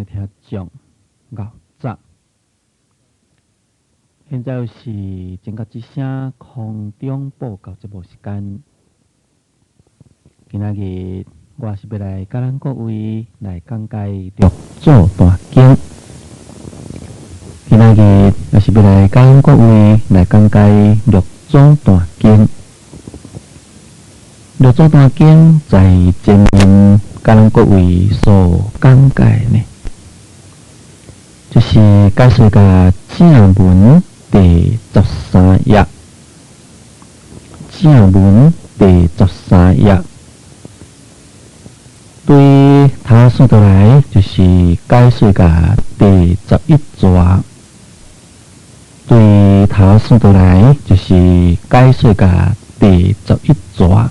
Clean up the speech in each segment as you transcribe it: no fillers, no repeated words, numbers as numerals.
听众熬早，现在是正觉之声空中报告节目时间。今仔日我是要来甲咱各位来讲解六祖大经。今仔日我是要来甲咱各位来讲解六祖大经。六祖大经在前面甲咱各位所讲解呢，就是解说个正文第13页，正文第13页。对他说得来，就是解说个第11节。对他说得来，就是解说个第11节，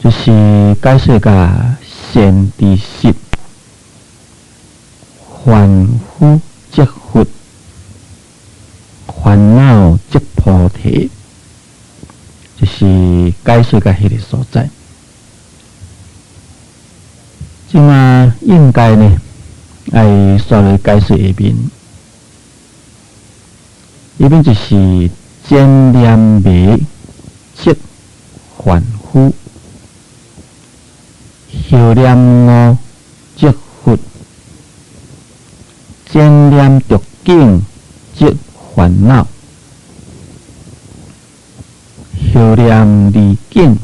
就是解说个先知识。凡夫即佛，烦恼即菩提，就是解说个迄个所在。即嘛应该呢，爱刷来解说下面，下面就是真念迷即凡夫，后念悟即佛。前念着境即烦恼，后念离境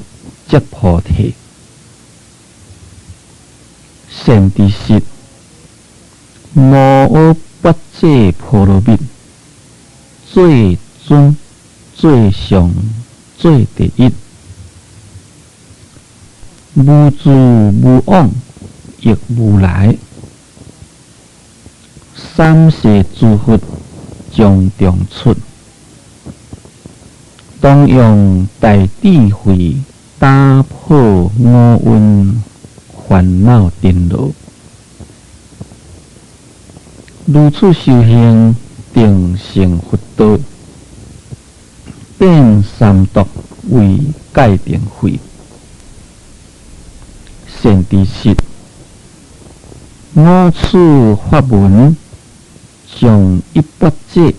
即菩提。善知识，无我不济波罗蜜，最尊、最上、最第一。无住无往，亦无来。三世诸佛将中出，当用大智慧打破五蕴烦恼颠倒。如此修行，定成佛道，变三毒为戒定慧。善知识，五次法门。将100劫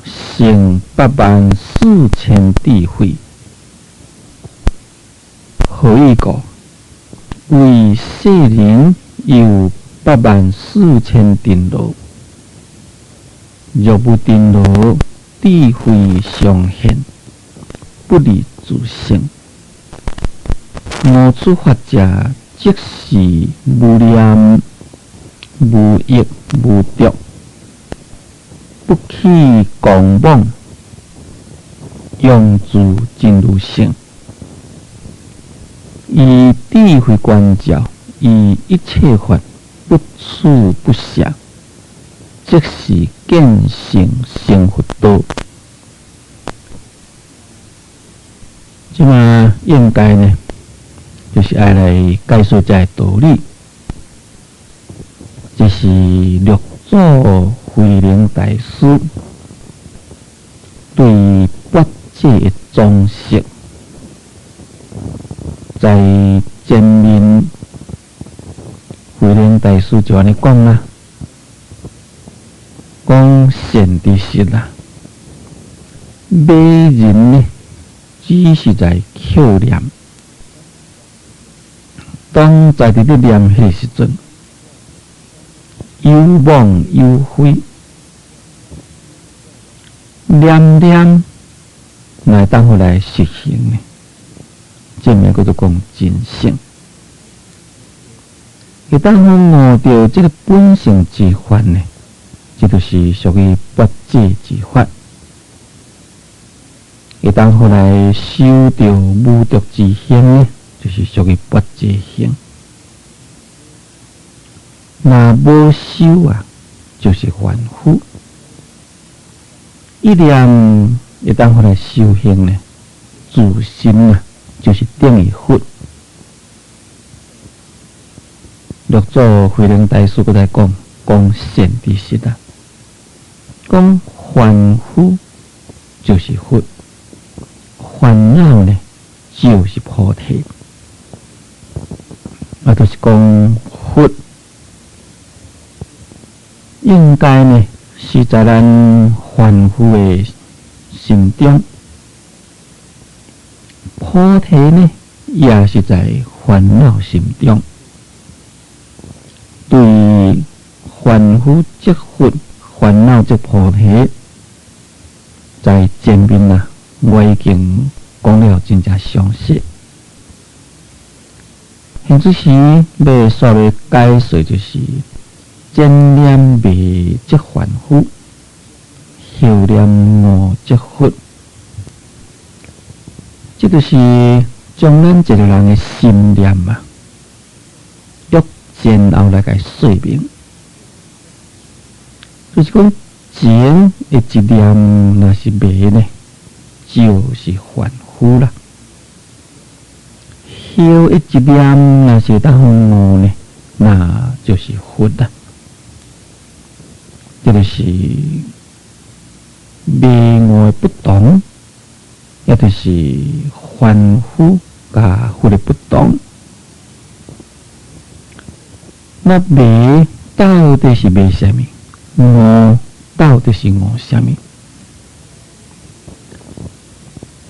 成84000智慧，何以故？为世人有84000颠倒，若不颠倒，智慧相现，不离自性。五次法者，即是无念、无益、无着，不起狂妄，用自真如性，以智慧观照，以一切法不取不舍，即是见性成佛道。即嘛应该呢，就是爱来解说这个道理。这是六祖慧能大师对八戒的装饰，在前面慧能大师就安尼讲啦，讲善知识啦，买人呢只是在扣念，当在伫咧念迄个时阵。有妄有非，念念来当回来实行呢？这名叫做讲真性。一旦我悟到这个本性之法呢，这就是属于八戒之法。一旦后来修到无着之行呢，就是属于八戒行。那无修啊，就是凡夫。一念一旦回来修行呢，自心啊，就是等于佛。六祖慧能大师搁在讲善知识啊，讲凡夫就是佛，烦恼呢就是菩提。就是讲佛应该呢是在咱凡夫的心中，菩提呢也是在烦恼心中。对凡夫即佛，烦恼即菩提，在前面啊，我已经讲了真正详细。现此时要稍微解说，就是前念灭即凡夫，后念我即佛。这就是将咱一个人的心念啊，约前后来个说明。就是讲前的一念若是灭呢，就是凡夫啦。后的一念若是当悟呢，那就是佛啦。这就是灭我不同，也就是凡夫甲佛的不同。那灭到底是灭什么？我到底是我什么？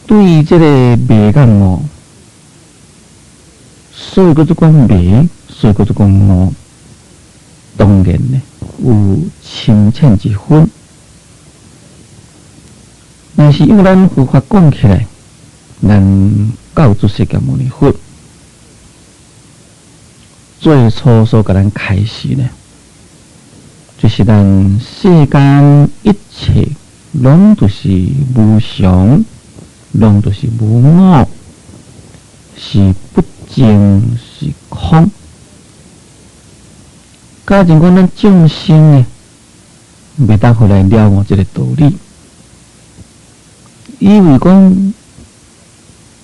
对于这个灭甲我，所以叫做讲灭，所以叫做讲我，当然呢有深浅之分。但是用咱佛法讲起来，咱教主释迦牟尼佛最初所甲咱开始呢，就是咱世间一切拢都是无常，拢都是无我，是不净，是空。假如讲咱众生呢，袂当互来了悟这个道理，以为讲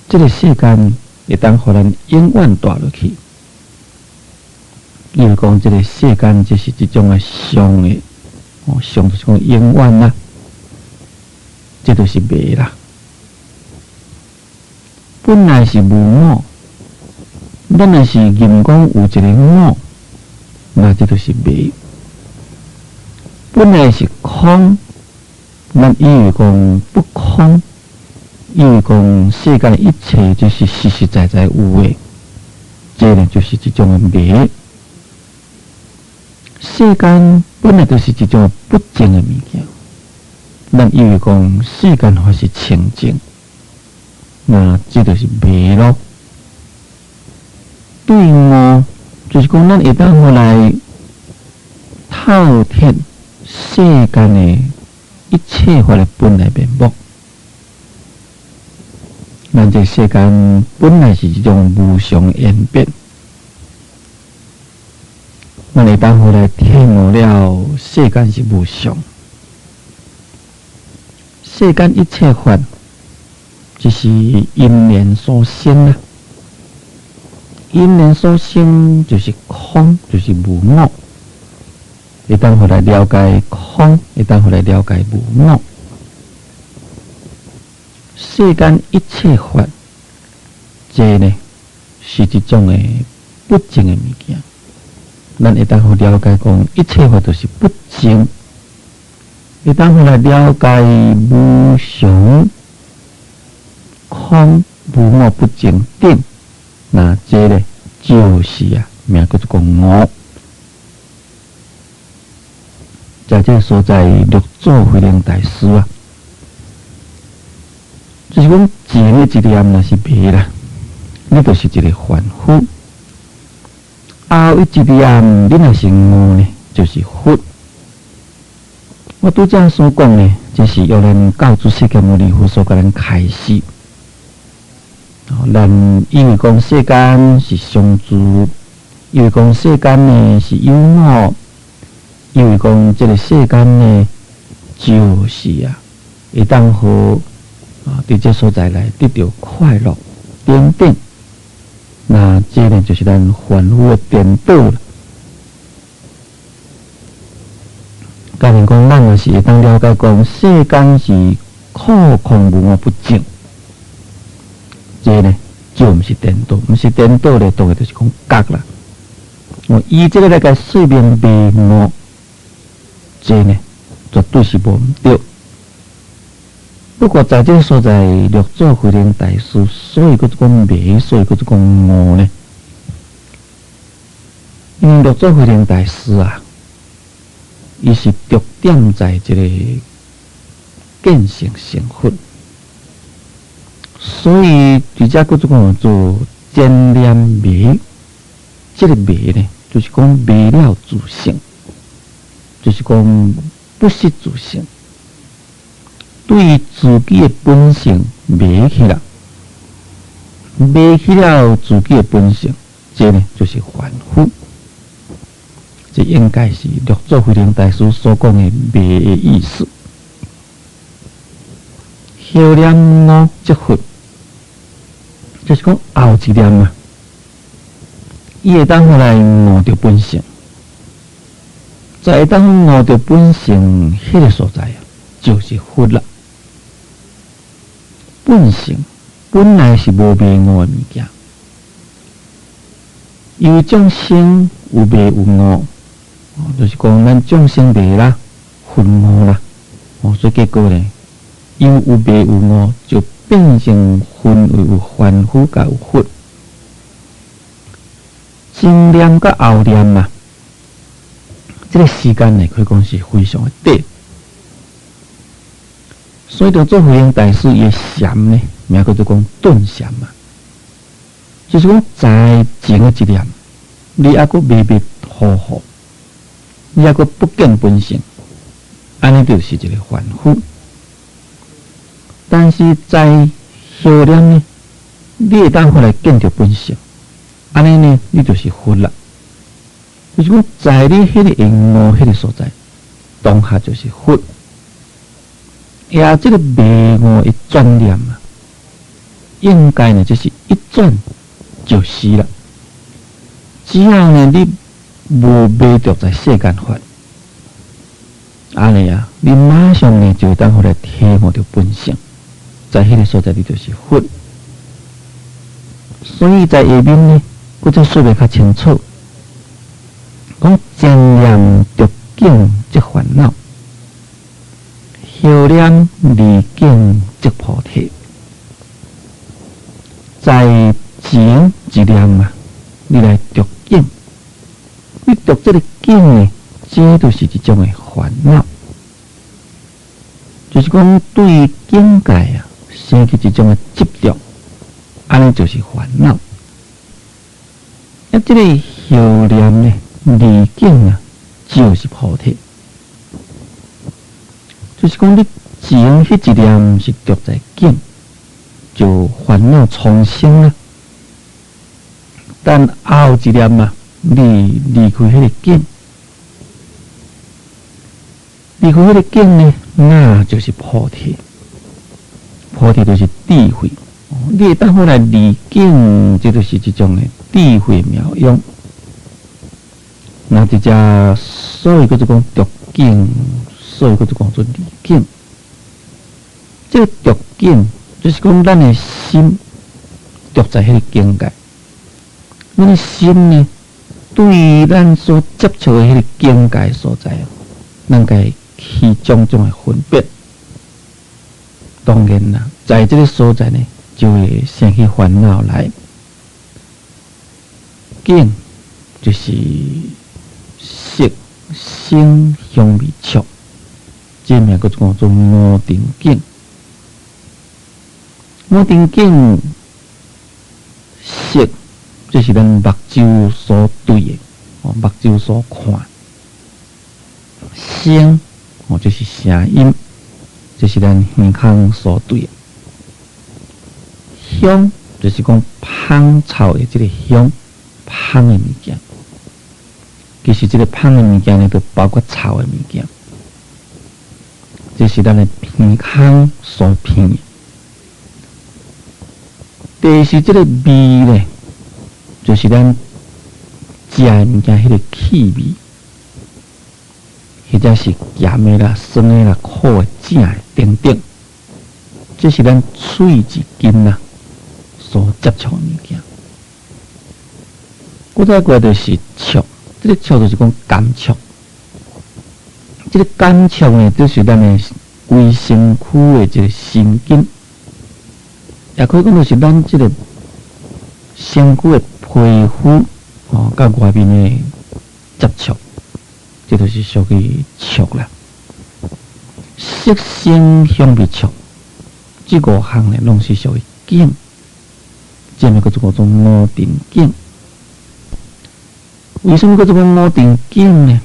这个世间会当互咱永远住落去。因为讲这个世间就是一种的相的，相就是讲永远啦，这就是灭啦。本来是无我，咱若是认讲有一个我，那这就是灭。本来是空，咱以为讲不空，以为讲世间一切就是实实在在有的，这呢就是一种的灭。世间本来就是一种不净的物件，咱以为讲世间还是清净，那这就是灭咯。对我就是讲，咱会当互来透彻世间的一切法的本来面目。咱这世间本来是一种无常演变。咱会当互来体悟了世间是无常，世间一切法就是因缘所生啦。因缘所生就是空，就是无我。会当互来了解空，会当互来了解无我。世间一切法，这呢是一种的不净的物件。咱会当互了解讲，一切法都是不净，会当互来了解无常、空、无我、不净定，那这呢就是啊，名叫做讲我。在这个所在，六祖慧能大师啊，就是讲前的一念若是灭啦，你就是一个凡夫。后一念，你若是我呢，就是佛。我拄则所讲呢，这是由咱教主释迦牟尼佛所甲咱开始。咱以为讲世间是相住，以为讲世间呢是有我，以为讲这个世间呢就是啊，会当好伫这所在来得到快乐、点点。那这呢就是咱凡夫的颠倒了。假如讲咱若是会当了解讲世间是苦空无我不净，这呢就毋是颠倒，毋是颠倒咧，当然就是讲觉啦。以这个来甲说明白误，这呢绝对是无毋对。不过在这个所在，六祖慧能大师所以佫讲迷，所以佫讲误呢？因为六祖慧能大师啊，伊是着点在这个见性成佛，所以伫遮佫讲做真念迷。这个迷呢，就是讲迷了自性，就是讲不识自性。对于自己的本性迷去了，迷去了自己的本性，这呢就是凡夫。这应该是六祖慧能大师所讲的迷的意思。后念误即佛，就是讲后一念啊，伊会当回来误着本性，在当误着本性迄个所在啊，就是佛了。本性本来是无迷误的物件，因为众生有迷有误，就是讲咱众生迷啦、混误啦，所以结果呢，因为有迷有误，就变成分为有凡夫甲有佛。前念甲后念嘛，这个时间呢，可以讲是非常的短。所以就做慧能大师伊禅呢，名叫做讲顿禅嘛，就是讲在前的一念，你还佫迷迷糊糊，你还佫不见本性，安尼就是一个凡夫。但是在后念呢，你会当回来见着本性，安尼呢，你就是佛了。就是讲在你迄个因误迄个所在，当下就是佛。这个迷误的转念啊，应该呢就是一转就是了。只要呢你无迷着在世间法，安尼啊，你马上呢就当回来体悟着本性，在迄个所在你就是佛。所以在下面呢，佫再说明较清楚，讲真念着境即烦恼。后念离境即菩提，在前一念嘛，你来着境，你着这个境呢，这就是一种的烦恼，就是讲对于境界啊，生起一种的执着，安尼就是烦恼。这个后念呢，离境啊，就是菩提。就是讲，你前迄一念是着在境，就烦恼重生啦。但后一念嘛，你离开迄个境，离开迄个境呢，那就是菩提。菩提就是智慧，你会当好来离境，这就是一种的智慧妙用。那这只所以叫做讲着境。所以，佫就讲做离境。这个着境，就是讲咱的心着在迄个境界。咱的心呢，对于咱所接触的迄个境界所在，咱该起种种的分别。当然啦，在这个所在呢，就会生起烦恼来。境就是色、声、香、味、触。这名佫讲做五尘境，五尘境色，这是咱目睭所对的，目睭所看；声，这是声音，这是咱耳孔所对的；香，就是讲芳草的这个香，芳的物件。其实这个芳的物件呢，就包括草的物件。这是咱的鼻孔所闻的。第是这个味呢，就是咱食的物件迄个气味，或者是咸的啦、酸的啦、苦的、正的等等，这是咱喙之间呐所接触的物件。再过就是触，这个触就是讲感触。这个感触呢，就是咱的规身躯的这个神经，也可以讲就是咱这个身躯的皮肤甲外面的接触，这就是属于触啦。色声香味触，这五项呢，拢是属于境。这么个做做五定境。为什么叫做五定境呢？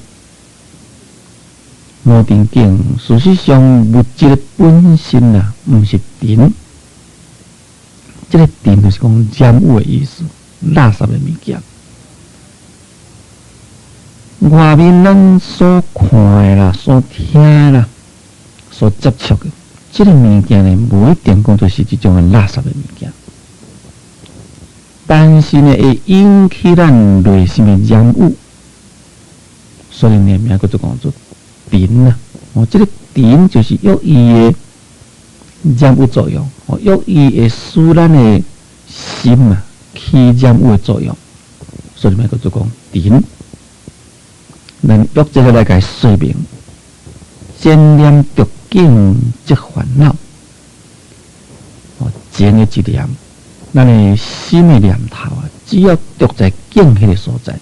五定境事实上物质的本身啊，不是尘。这个尘就是讲染污的意思，垃圾的物件。外面咱所看的啦、所听的啦、所接触的，这个物件呢，不一定讲就是这种的垃圾的物件。但是呢，会引起咱内心的染污，所以呢，名叫做讲做尘啊。这个尘就是有伊的染污作用，有伊会使咱的心啊起染污的作用，所以名叫做讲尘。咱约这个来解说明，见念着境即烦恼。前的一念。咱的心的念头啊，只要着在境迄个所在，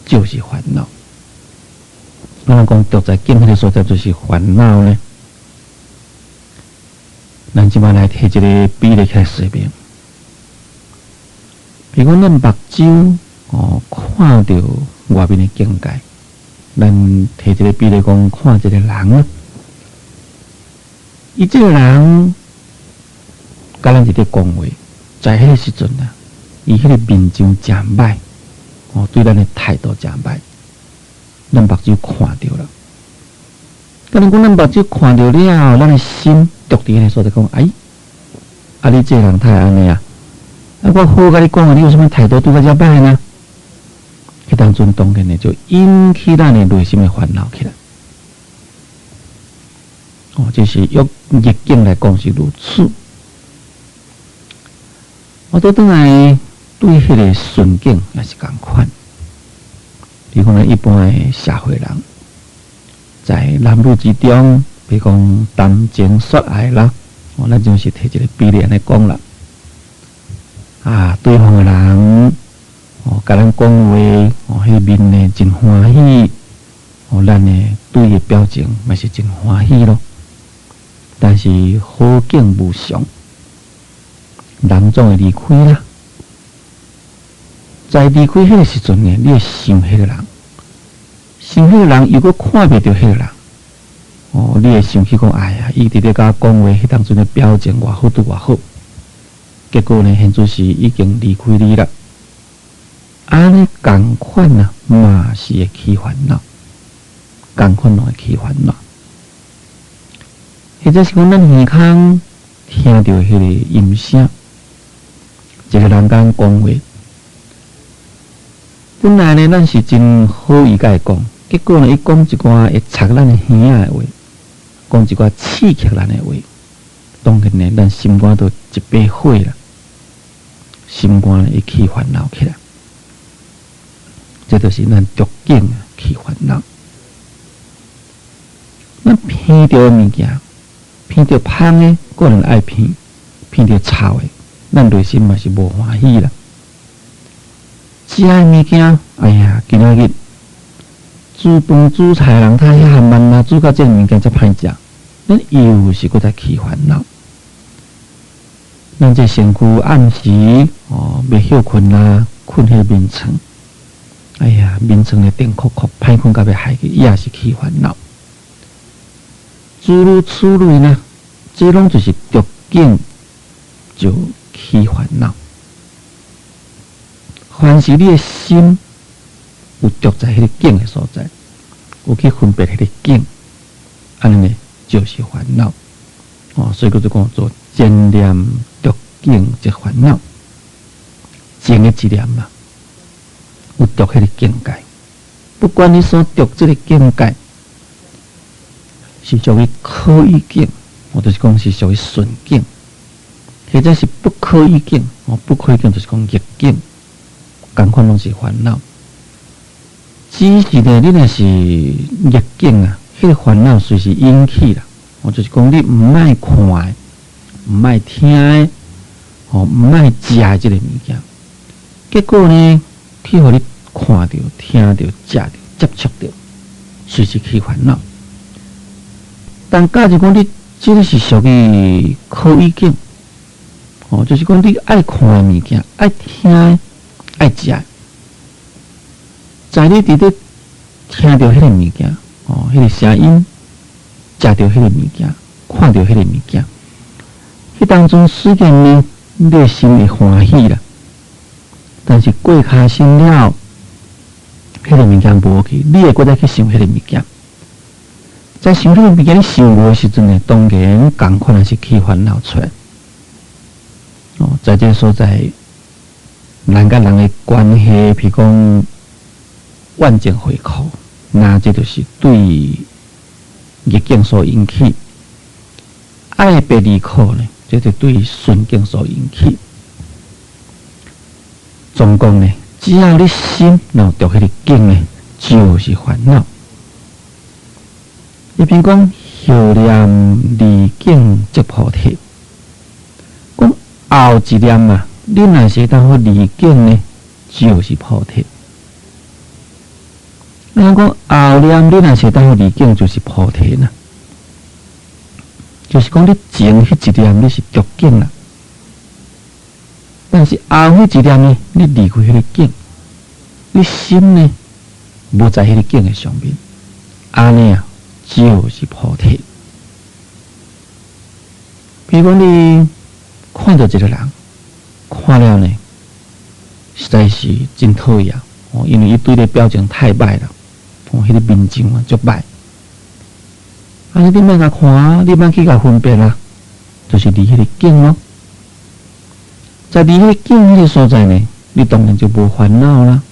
就是烦恼。咱讲着在境迄个所在就是烦恼呢？咱即摆来摕一个比例起来说明。比如讲，咱目睭看到外面的境界，咱摕一个比例讲，看一个人啊，伊这个人。甲咱伫咧讲话，在迄个时阵啊，伊迄个面情真歹，对咱的态度真歹，咱目睭看到了。甲咱讲，咱目睭看到了，咱的心着伫迄个所在讲，你这个人太安尼啊！我好甲你讲你有啥物态度对我遮歹呢？迄当阵当然呢，就引起咱的内心的烦恼起来。就是用逆境来讲是如此。倒转来对迄个顺境也是同款。比如讲，一般的社会人，在男女之中，比如讲谈情说爱啦，咱就是摕一个比例来讲啦。对方的人，甲咱讲话，迄个面呢真欢喜，咱呢对伊表情嘛是真欢喜咯。但是好景无常。人总会离开啦，在离开迄个时阵呢，你会想迄个人，想迄个人，如果看袂到迄个人，你会想起讲，伊伫咧甲我讲话，迄当阵的表情偌好，对偌好，结果呢，现在是已经离开你啦。安尼共款啊，嘛是会起烦恼，共款拢会起烦恼。或者是讲，咱耳孔听到迄个音声。一个人讲讲话，本来呢，咱是真好意甲伊讲，结果呢，伊讲一寡会插咱的耳仔的话，讲一寡刺激咱的话，当然呢，咱心肝都一把火啦，心肝呢会起烦恼起来，这就是咱着境起烦恼。咱闻到的物件，闻到香的，个人爱闻；闻到臭的。咱内心嘛是无欢喜啦。食的物件，今仔日煮饭煮菜人太遐慢啦，煮到这物件才歹食，咱又是搁在起烦恼。咱这身躯暗时袂休困啦，困迄眠床，眠床的电酷酷，歹困到要害去，也是起烦恼。诸如此类呢，这拢就是着境就起烦恼。凡是你的心有着在迄个境的所在，有去分别迄个境，安尼呢就是烦恼。所以叫做讲做见念着境即烦恼，前的一念嘛，有着迄个境界。不管你所着这个境界是属于可以境，或者是讲是属于顺境，或者是不可以境，不可以境就是讲逆境，同款拢是烦恼。只是呢，你若是逆境啊，迄个烦恼随时引起啦。就是讲你毋爱看的，毋爱听的，毋爱食的即个物件，结果呢，去互你看到、听到、食到、接触到，随时起烦恼。但假如讲你即个是属于可以境，就是讲你爱看的物件、爱听的、爱食的，在你伫咧听到迄个物件，迄个声音。食到迄个物件，看到迄个物件，迄当中虽然呢，你的心会欢喜啦，但是过骹心了，迄个物件无去，你会搁再去想迄个物件。在想迄个物件你想无的时阵呢，当然共款也是起烦恼出来。在这个所在，人甲人的关系，譬如讲万境回扣，那这就是对。逆境所引起，爱别离苦呢，这就对顺境所引起。总共呢，只要你心若着迄个境呢，就是烦恼。一边讲后念离境即菩提，讲后一念啊，你若是当好离境呢，就是菩提。咱讲后念，你若是当好离境，就是菩提啦。就是讲你前迄一念你是着境啦，但是后迄一念呢，你离开迄个境，你心呢无在迄个境的上面，安尼啊就是菩提。比如讲你看到一个人，看了呢，实在是真讨厌因为伊对你表情太歹了。迄个面情啊，足歹。你莫甲看啊，你莫去甲分辨啊，就是离迄个境咯。在离迄个境迄个所在呢，你当然就无烦恼啦。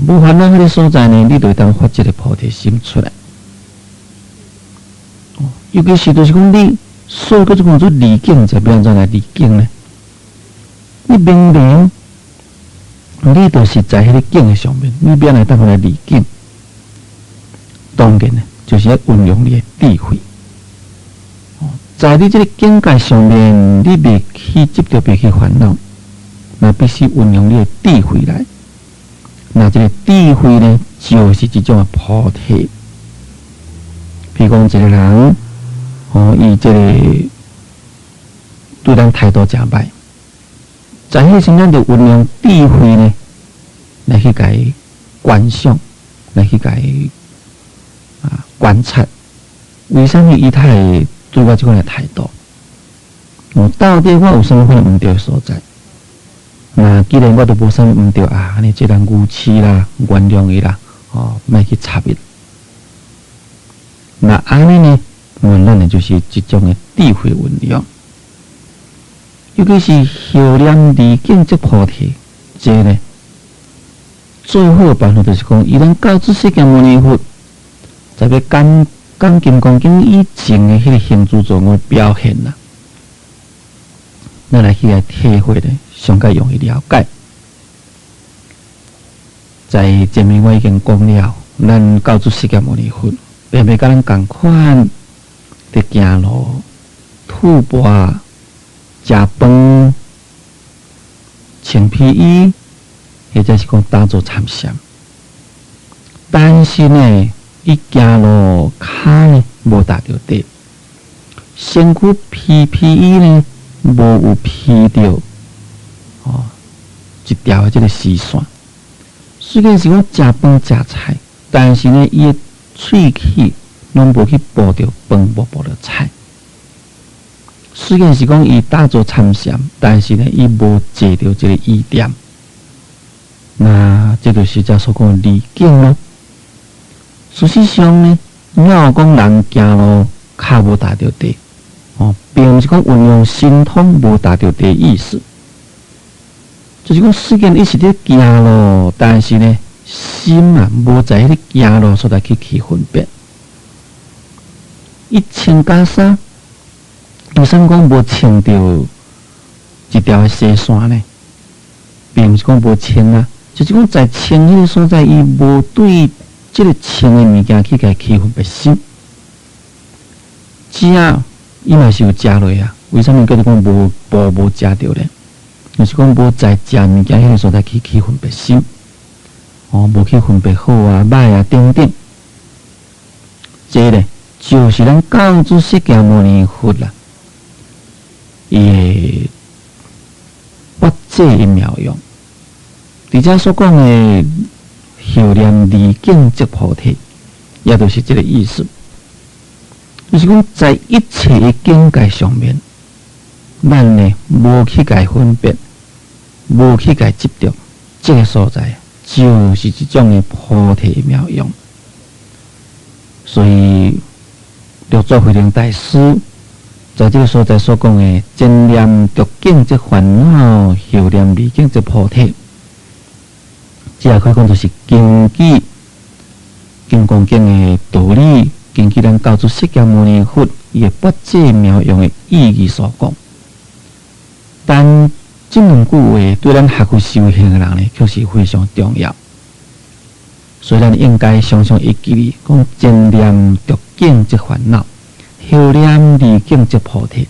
无烦恼迄个所在呢，你就会当发一个菩提心出来。尤其是就是讲你所叫做讲做离境，就变怎来离境呢？你明明你就是在迄个境的上面，你变来当来离境。当然呢，就是要运用你的智慧。在你这个境界上面，你别去执着，别去烦恼，那必须运用你的智慧来。那这个智慧呢，就是一种菩提。譬如讲，一个人，伊这个对咱态度真歹，在迄时咱就运用智慧呢，来去甲伊观赏，来去甲伊观察，为什么伊他会对我这款的态度？到底我有什么款毋对的所在？那既然我都无啥毋对啊，你这人愚痴啦，原谅伊啦，莫去插伊。那安尼呢，咱呢就是一种的智慧运用。尤其是后念离境即菩提，这呢最好的办法就是讲，伊咱教出世间牟尼佛。在要讲金刚经以前的迄个行住坐卧表现啦，咱来去体会咧，上较容易了解。在前面我已经讲了，咱教主释迦牟尼佛，并袂甲咱共款伫行路、吐蕃、食饭、穿皮衣，或者是讲打坐参禅，但是呢。伊行路骹呢无踏着地，身躯披衣呢无有披着一条的这个丝线。虽然是讲食饭食菜，但是呢，伊的喙齿拢无去捕着饭，无捕着菜。虽然是讲伊打坐参禅，但是呢，伊无坐着这个衣垫。那这就是遮所讲离境咯。事实上呢，若讲人行路骹无踏着地，并毋是讲运用神通无踏着地的意思，就是讲虽然伊是咧行路，但是呢，心啊无在迄个行路所在去分别。伊穿袈裟，为什么讲无穿着一条细线呢？并毋是讲无穿啊，就是讲在穿迄个所在，伊无对即个穿的物件去甲起分别心。食伊嘛是有食落啊，为啥物叫做讲无食着咧？就是讲无在食物件迄个所在去起分别心，无去分别好啊、歹啊等等。这咧就是咱教主释迦牟尼佛啦，伊的八戒的妙用。伫遮所讲的后念离境即菩提，也就是这个意思。就是讲，在一切的境界上面，咱呢无去甲分别，无去甲执着，这个所在就是一种的菩提妙用。所以，六祖慧能大师在这个所在所讲的前念着境即烦恼，后念离境即菩提，这也可以讲就是根据金刚经的道理。根据咱教主释迦牟尼佛伊个八戒妙用的意义所讲，但这两句话对咱学佛修行的人呢，却是非常重要。所以咱应该常常会记哩，讲前念着境即烦恼，后念离境即菩提。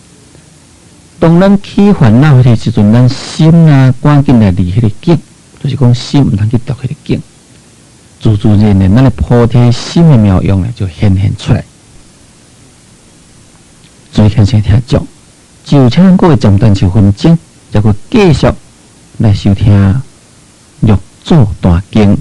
当咱起烦恼的时阵，咱心啊赶紧来离迄个境，就是讲心毋通去着迄个境。自然的，咱的菩提心的妙用呢，就显现出来。所以，先听讲，就请各位暂等10分钟，再去继续来收听《六祖大经》。